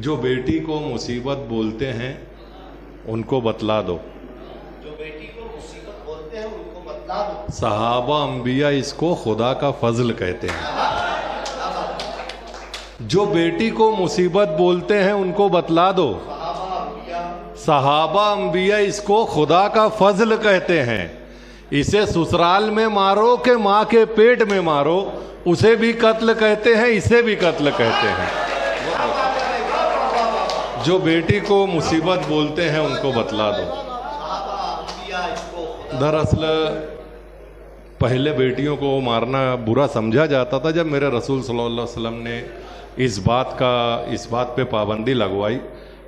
जो बेटी को मुसीबत बोलते हैं उनको बतला दो। जो बेटी को मुसीबत बोलते हैं उनको बतला दो। सहाबा अंबिया इसको खुदा का फजल कहते हैं। जो बेटी को मुसीबत बोलते हैं उनको बतला दो। सहाबा अंबिया इसको खुदा का फजल कहते हैं। इसे ससुराल में मारो के माँ के पेट में मारो, उसे भी कत्ल कहते हैं, इसे भी कत्ल कहते हैं। जो बेटी को मुसीबत बोलते हैं उनको बतला दो। दरअसल पहले बेटियों को मारना बुरा समझा जाता था। जब मेरे रसूल सल्लल्लाहु अलैहि वसल्लम ने इस बात पे पाबंदी लगवाई,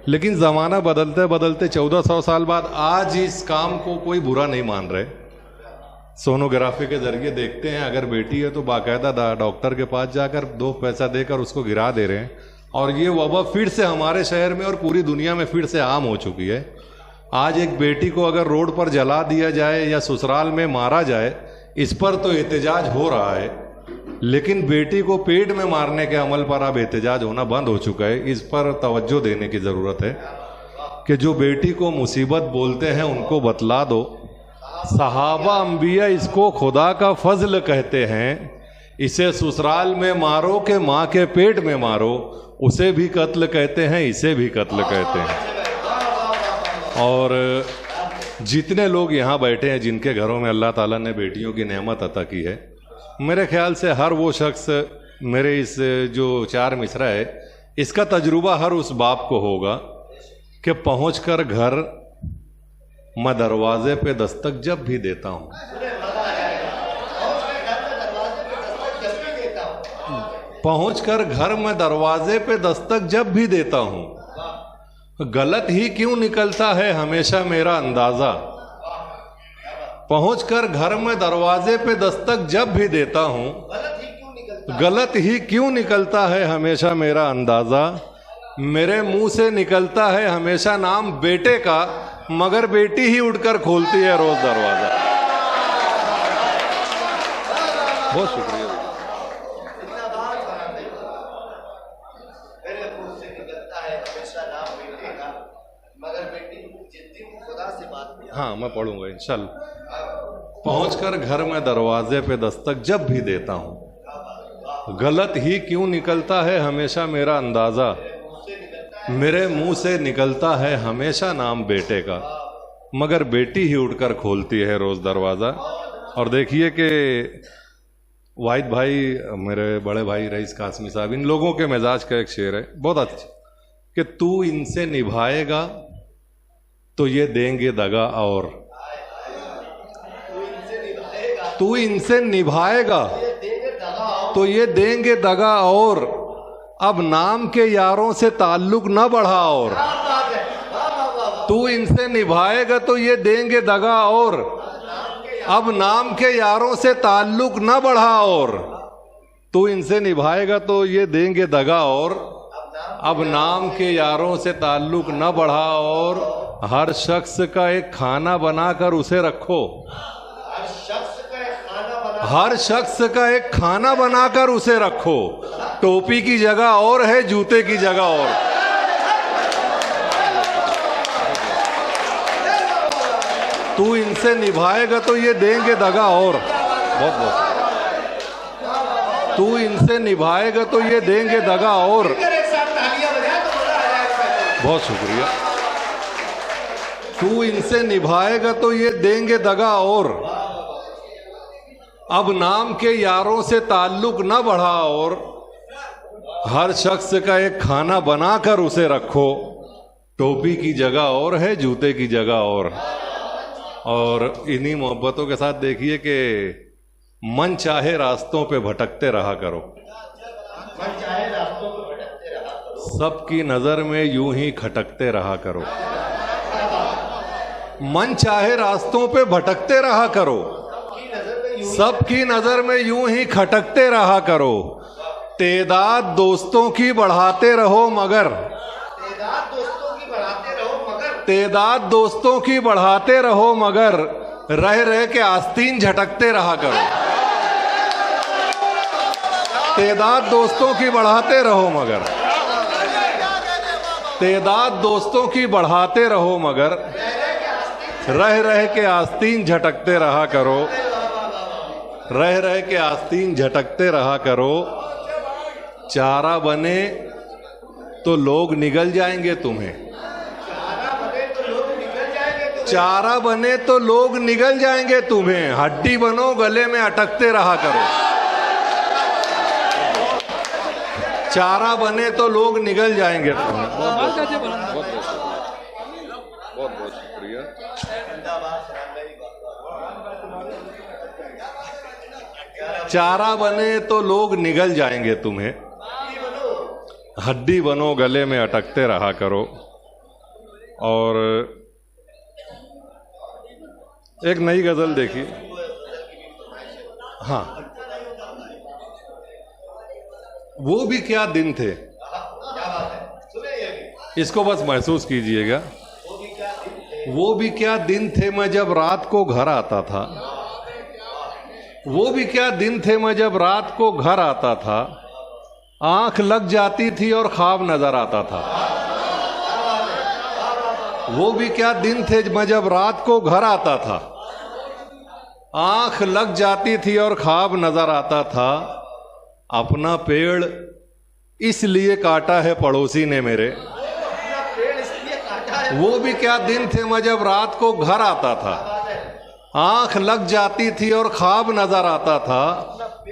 लेकिन ज़माना बदलते बदलते 1400 साल बाद आज इस काम को कोई बुरा नहीं मान रहे। सोनोग्राफी के जरिए देखते हैं, अगर बेटी है तो बाकायदा डॉक्टर के पास जाकर 2 पैसा देकर उसको गिरा दे रहे हैं। और ये वबा फिर से हमारे शहर में और पूरी दुनिया में फिर से आम हो चुकी है। आज एक बेटी को अगर रोड पर जला दिया जाए या ससुराल में मारा जाए, इस पर तो एहतजाज हो रहा है, लेकिन बेटी को पेट में मारने के अमल पर अब एहतजाज होना बंद हो चुका है। इस पर तवज्जो देने की ज़रूरत है कि जो बेटी को मुसीबत बोलते हैं उनको बतला दो। सहाबा अंबिया इसको खुदा का फजल कहते हैं। इसे ससुराल में मारो के माँ के पेट में मारो, उसे भी कत्ल कहते हैं, इसे भी कत्ल कहते हैं। और जितने लोग यहाँ बैठे हैं जिनके घरों में अल्लाह ताला ने बेटियों की नेमत अता की है, मेरे ख्याल से हर वो शख्स, मेरे इस जो 4 मिसरा है, इसका तजुर्बा हर उस बाप को होगा कि पहुँचकर घर मैं दरवाजे पे दस्तक जब भी देता हूँ, पहुँचकर घर में दरवाजे पे दस्तक जब भी देता हूँ, गलत ही क्यों निकलता है हमेशा मेरा अंदाज़ा। पहुँचकर घर में दरवाजे पे दस्तक जब भी देता हूँ, गलत ही क्यों निकलता है हमेशा मेरा अंदाज़ा। मेरे मुंह से निकलता है हमेशा नाम बेटे का, मगर बेटी ही उठकर खोलती है रोज दरवाजा। बहुत शुक्रिया। हाँ, मैं पढ़ूंगा इंशाल्लाह। पहुंचकर घर में दरवाजे पे दस्तक जब भी देता हूँ, गलत ही क्यों निकलता है हमेशा मेरा अंदाज़ा। मेरे मुंह से निकलता है हमेशा नाम बेटे का, मगर बेटी ही उठकर खोलती है रोज़ दरवाज़ा। और देखिए कि वाहिद भाई, मेरे बड़े भाई रईस कासमी साहब, इन लोगों के मिजाज का एक शेर है बहुत अच्छा, कि तू इनसे निभाएगा तो ये देंगे दगा, और तू इनसे निभाएगा तो ये देंगे दगा, और अब नाम के यारों से ताल्लुक न बढ़ा, और तू इनसे निभाएगा तो ये देंगे दगा, और अब नाम के यारों से ताल्लुक न बढ़ा, और तू इनसे निभाएगा तो ये देंगे दगा, और अब नाम के यारों से ताल्लुक न बढ़ा, और हर शख्स का एक खाना बनाकर उसे रखो। हर शख्स का एक खाना बनाकर उसे रखो। टोपी की जगह और है, जूते की जगह और। तू इनसे निभाएगा तो ये देंगे दगा, और बहुत बहुत, तू इनसे निभाएगा तो ये देंगे दगा, और बहुत शुक्रिया। तू इनसे निभाएगा तो ये देंगे दगा, और अब नाम के यारों से ताल्लुक न बढ़ा, और हर शख्स का एक खाना बनाकर उसे रखो। टोपी की जगह और है, जूते की जगह और इन्हीं मोहब्बतों के साथ देखिए कि मन चाहे रास्तों पे भटकते रहा करो। सबकी नजर में यूं ही खटकते रहा करो। मन चाहे रास्तों पे भटकते रहा करो, सबकी नजर में यूं ही खटकते रहा करो। तेदाद दोस्तों की बढ़ाते रहो मगर, तेदाद दोस्तों की बढ़ाते रहो मगर, रह रह के आस्तीन झटकते रहा करो। तेदाद दोस्तों की बढ़ाते रहो मगर, तादाद दोस्तों की बढ़ाते रहो, मगर रह रह के आस्तीन झटकते रहा करो, रह रह के आस्तीन झटकते रहा करो। चारा बने तो लोग निगल जाएंगे तुम्हें, चारा बने तो लोग निगल जाएंगे तुम्हें। हड्डी बनो, गले में अटकते रहा करो। चारा बने तो लोग निगल जाएंगे तुम्हें। बहुत बहुत शुक्रिया। चारा बने तो लोग निगल जाएंगे तुम्हें, हड्डी बनो, गले में अटकते रहा करो। और एक नई गजल देखी। हाँ, वो भी क्या दिन थे, इसको बस महसूस कीजिएगा। वो भी क्या दिन थे मैं जब रात को घर आता था, वो भी क्या दिन थे मैं जब रात को घर आता था। आंख लग जाती थी और ख्वाब नजर आता था। वो भी क्या दिन थे मैं जब रात को घर आता था। आंख लग जाती थी और ख्वाब नजर आता था। अपना पेड़ इसलिए काटा है पड़ोसी ने मेरे। वो भी क्या दिन थे मैं जब रात को घर आता था। आंख लग जाती थी और ख्वाब नजर आता था।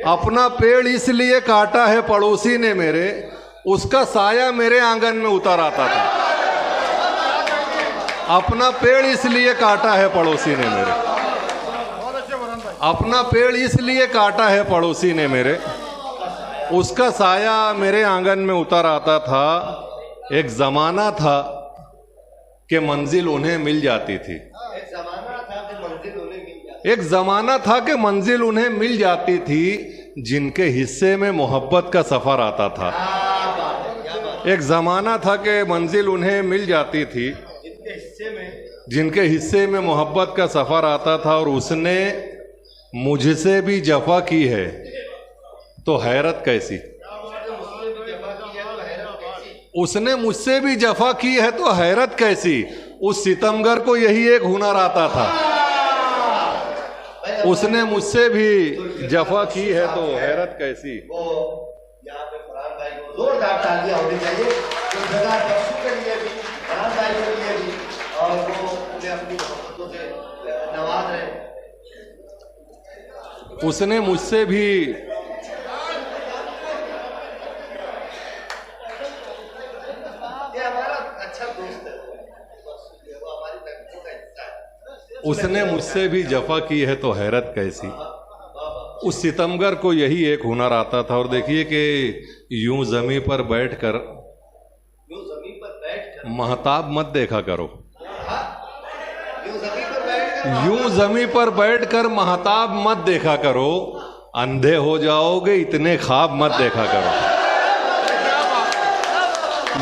अपना पेड़ इसलिए काटा है पड़ोसी ने मेरे, उसका साया मेरे आंगन में उतर आता था। अपना पेड़ इसलिए काटा है पड़ोसी ने मेरे, अपना पेड़ इसलिए काटा है पड़ोसी ने मेरे, उसका साया मेरे आंगन में उतर आता था। एक जमाना था कि मंजिल उन्हें मिल जाती थी, एक जमाना था कि मंजिल उन्हें मिल जाती थी, जिनके हिस्से में मोहब्बत का सफर आता था। एक जमाना था कि मंजिल उन्हें मिल जाती थी, जिनके हिस्से में मोहब्बत का सफर आता था। और उसने मुझसे भी जफा की है तो हैरत कैसी, उसने मुझसे भी जफा की है तो हैरत कैसी। उस सितमगर को यही एक हुनर आता था। उसने मुझसे भी जफा की है तो हैरत कैसी। यहाँ पे फरहान भाई को जोरदार तालियां होनी चाहिए, के लिए भी, फरहान भाई के लिए भी, और वो उन्हें अपनी मोहब्बतों से नवाज रहे। उसने मुझसे भी उसने मुझसे भी जफा की है तो हैरत कैसी। उस सितमगर को यही एक हुनर आता था। और देखिए कि यूं जमी पर बैठकर महताब मत देखा करो, यूं जमी पर बैठकर महताब मत देखा करो। अंधे हो जाओगे इतने ख्वाब मत देखा करो।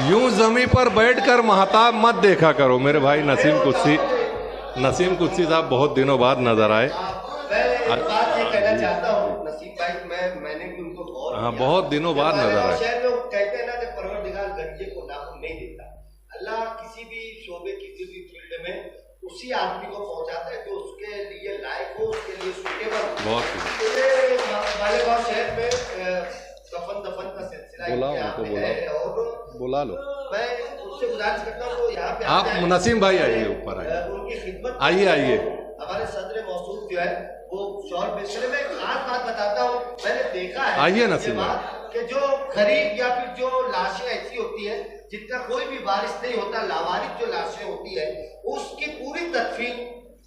यूं जमी पर बैठकर महताब मत देखा करो। मेरे भाई नसीम कुद्सी साहब बहुत दिनों बाद नजर आए। मैं बात ये कहना चाहता हूँ नसीम भाई, मैंने भी उनको हाँ बहुत दिनों बाद नजर आए। शहर में कहते हैं ना कि परवरदिगार गंजे को नाखून नहीं देता। अल्लाह किसी भी शोबे, किसी भी फील्ड में उसी आदमी को पहुंचाता है जो उसके लिए लायक हो, उसके लिए सूटेबल। बहुत मालेगांव शहर में कफन दफन का सिलसिला बुला लो। मैं उससे गुजारिश करता हूँ यहाँ पे आप नसीम भाई आइए ऊपर, उनकी खिदमत आइए। हमारे सदर मौसूद जो है वो शौर पेश करे। मैं एक खास बात बताता हूँ, मैंने देखा है आइए नसीम भाई कि जो गरीब या फिर जो लाशें ऐसी होती है जिनका कोई भी वारिस नहीं होता, लावारिस जो लाशें होती है, उसकी पूरी तदफीन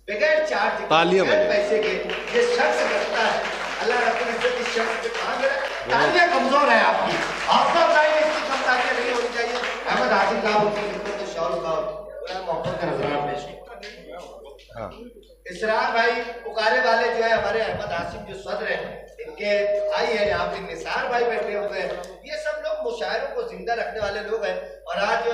बगैर चार्ज पैसे के ये शख्स करता है। अल्लाह रब्बुल इज्जत इस शख्स के कहां गए। तालियां कमजोर है आपकी, आपका बताइए इसकी कम तालियां नहीं होनी चाहिए। अहमद हाशिम साहब की खिदमत में शौर साहब बड़ा मोहब्बत का नजराना पेश किया। इसरार भाई पुकारे वाले जो है हमारे अहमद हाशिम जो सदर हैं, इनके भाई है यहाँ पे निसार भाई बैठे हुए हैं। ये सब लोग मुशायरों को जिंदा रखने वाले लोग हैं। और आज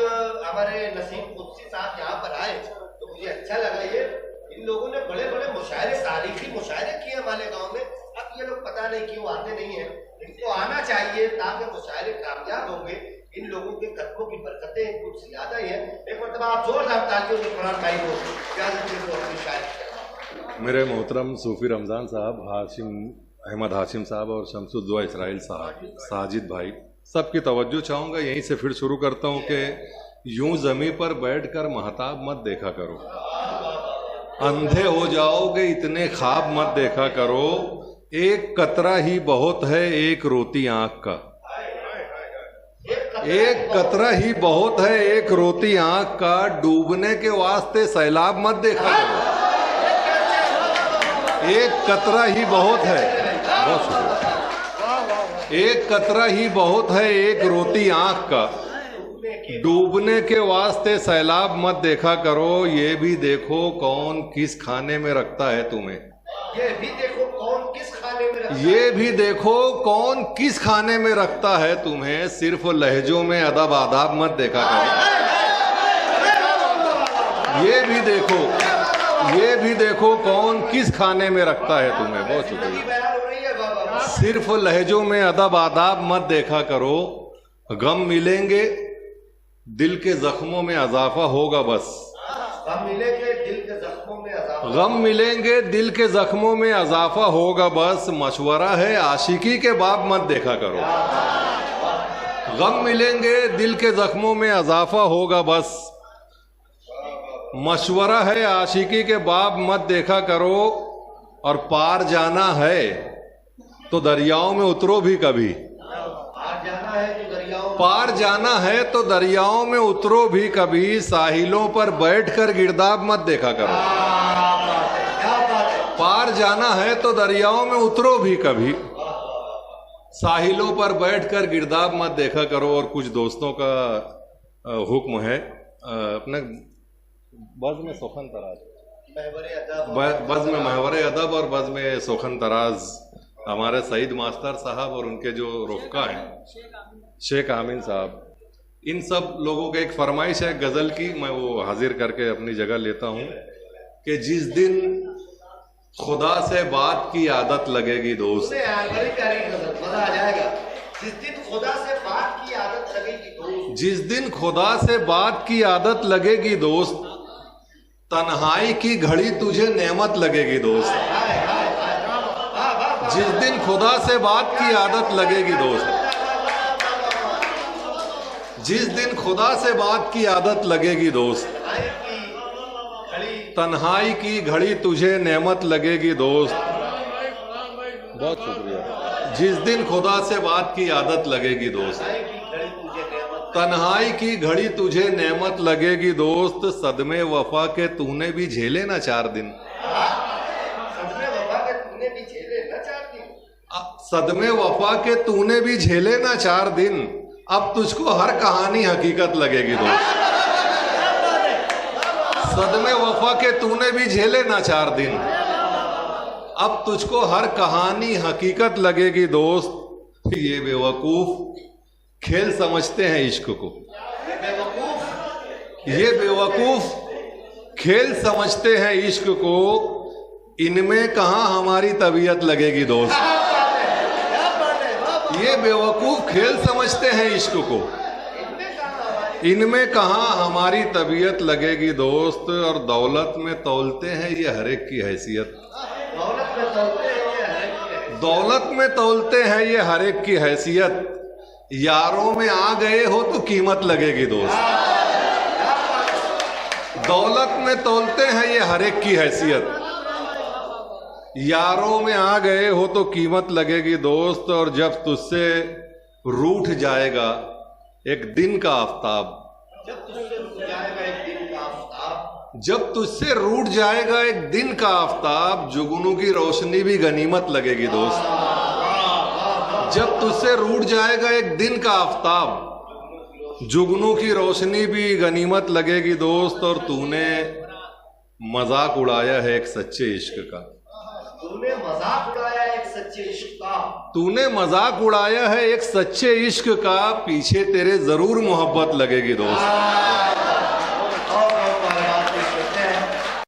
हमारे नसीम कुद्सी साहब यहाँ पर आए तो मुझे अच्छा लगा। ये इन लोगों ने बड़े बड़े मुशायरे, तारीखी मुशायरे किए हमारे गाँव में। अब ये लोग पता नहीं क्यों आते नहीं है, इनको आना चाहिए ताकि मुशायरे कामयाब होंगे। इन लोगों के कदमों की बरकतें कुछ ज्यादा ही है। एक मरतबा आप जोरदार तालियों से फरहान भाई को इजाजत दें तो अपनी शायद। मेरे मोहतरम सूफी रमज़ान साहब, अहमद हाशिम साहब और शमसुद्दौला इसराइल साहब, साजिद भाई, सबकी तवज्जो चाहूँगा। यहीं से फिर शुरू करता हूँ कि यूं ज़मीं पर बैठकर महताब मत देखा करो, अंधे हो जाओगे इतने ख्वाब मत देखा करो। एक कतरा ही बहुत है एक रोती आंख का, एक कतरा ही बहुत है एक रोती आंख का, डूबने के वास्ते सैलाब मत देखा करो। एक कतरा ही बहुत है, बहुत शुक्रिया। एक कतरा ही बहुत है एक रोती आंख का, डूबने के वास्ते सैलाब मत देखा करो। ये भी देखो कौन किस खाने में रखता है तुम्हें, ये भी देखो कौन किस खाने में रखता है, ये भी देखो कौन किस खाने में रखता है तुम्हें। सिर्फ लहजों में अदब आदाब मत देखा करो। ये भी देखो, ये भी देखो कौन किस खाने में रखता है तुम्हें। बहुत शुक्रिया। सिर्फ लहजों में अदब आदाब मत देखा करो। गम मिलेंगे दिल के जख्मों में अजाफा होगा बस, गम मिलेंगे दिल के जख्मों में अजाफा, गम मिलेंगे दिल के जख्मों में अजाफा होगा बस। मशवरा है आशिकी के बाब मत देखा करो। गम मिलेंगे दिल के जख्मों में अजाफा होगा बस, मशवरा है आशिकी के बाब मत देखा करो। और पार जाना है तो दरियाओं में उतरो भी कभी, पार जाना है तो दरियाओं में उतरो भी कभी। साहिलों पर बैठकर गिरदाब मत देखा करो। पार जाना है तो दरियाओं में उतरो भी कभी, साहिलों पर बैठकर गिरदाब मत देखा करो। और कुछ दोस्तों का हुक्म है, अपने बज़ में सोखन तराज, बज़ में महवर अदब और बज़ में सोखन तराज हमारे सईद मास्टर साहब और उनके जो रुफ़का हैं शेख आमीन साहब, इन सब लोगों की एक फरमाइश है गज़ल की, मैं वो हाजिर करके अपनी जगह लेता हूँ कि जिस दिन खुदा से बात की आदत लगेगी दोस्त, मजा आ जाएगा। जिस दिन खुदा से बात की आदत लगेगी दोस्त, जिस दिन खुदा से बात की आदत लगेगी दोस्त, तन्हाई की घड़ी तुझे नेमत लगेगी दोस्त। जिस दिन खुदा से बात की आदत लगेगी दोस्त, जिस दिन खुदा से बात की आदत लगेगी दोस्त, तन्हाई की घड़ी तुझे नेमत लगेगी दोस्त। बहुत शुक्रिया। जिस दिन खुदा से बात की आदत लगेगी दोस्त, तन्हाई की घड़ी तुझे नेमत लगेगी दोस्त। सदमे वफा के तूने भी झेले ना 4 दिन, सदमे वफा के तूने भी झेले ना 4 दिन। अब तुझको हर कहानी हकीकत लगेगी दोस्त। सदमे वफा के तूने भी झेले ना 4 दिन, अब तुझको हर कहानी हकीकत लगेगी दोस्त। ये बेवकूफ खेल समझते हैं इश्क को, ये बेवकूफ खेल समझते हैं इश्क को। इनमें कहाँ हमारी तबीयत लगेगी दोस्त। ये बेवकूफ खेल समझते हैं इश्क को, इनमें कहाँ हमारी तबीयत लगेगी दोस्त। और दौलत में तौलते हैं ये हर एक की हैसियत, दौलत में तौलते हैं ये हर एक की हैसियत। यारों में आ गए हो तो कीमत लगेगी दोस्त। दौलत में तौलते हैं ये हर एक की हैसियत, यारों में आ गए हो तो कीमत लगेगी दोस्त। और जब तुझसे रूठ जाएगा एक दिन का आफताब, जब तुझसे रूठ जाएगा एक दिन का आफताब, जब तुझसे रूठ जाएगा एक दिन का आफताब, जुगनू की रोशनी भी गनीमत लगेगी दोस्त। जब तुझसे रूठ जाएगा एक दिन का आफताब, जुगनू की रोशनी भी गनीमत लगेगी दोस्त। और तूने मजाक उड़ाया है एक सच्चे इश्क का, तूने मजाक उड़ाया एक सच्चे इश्क का, तूने मजाक उड़ाया है एक सच्चे इश्क का। पीछे तेरे जरूर मोहब्बत लगेगी दोस्त।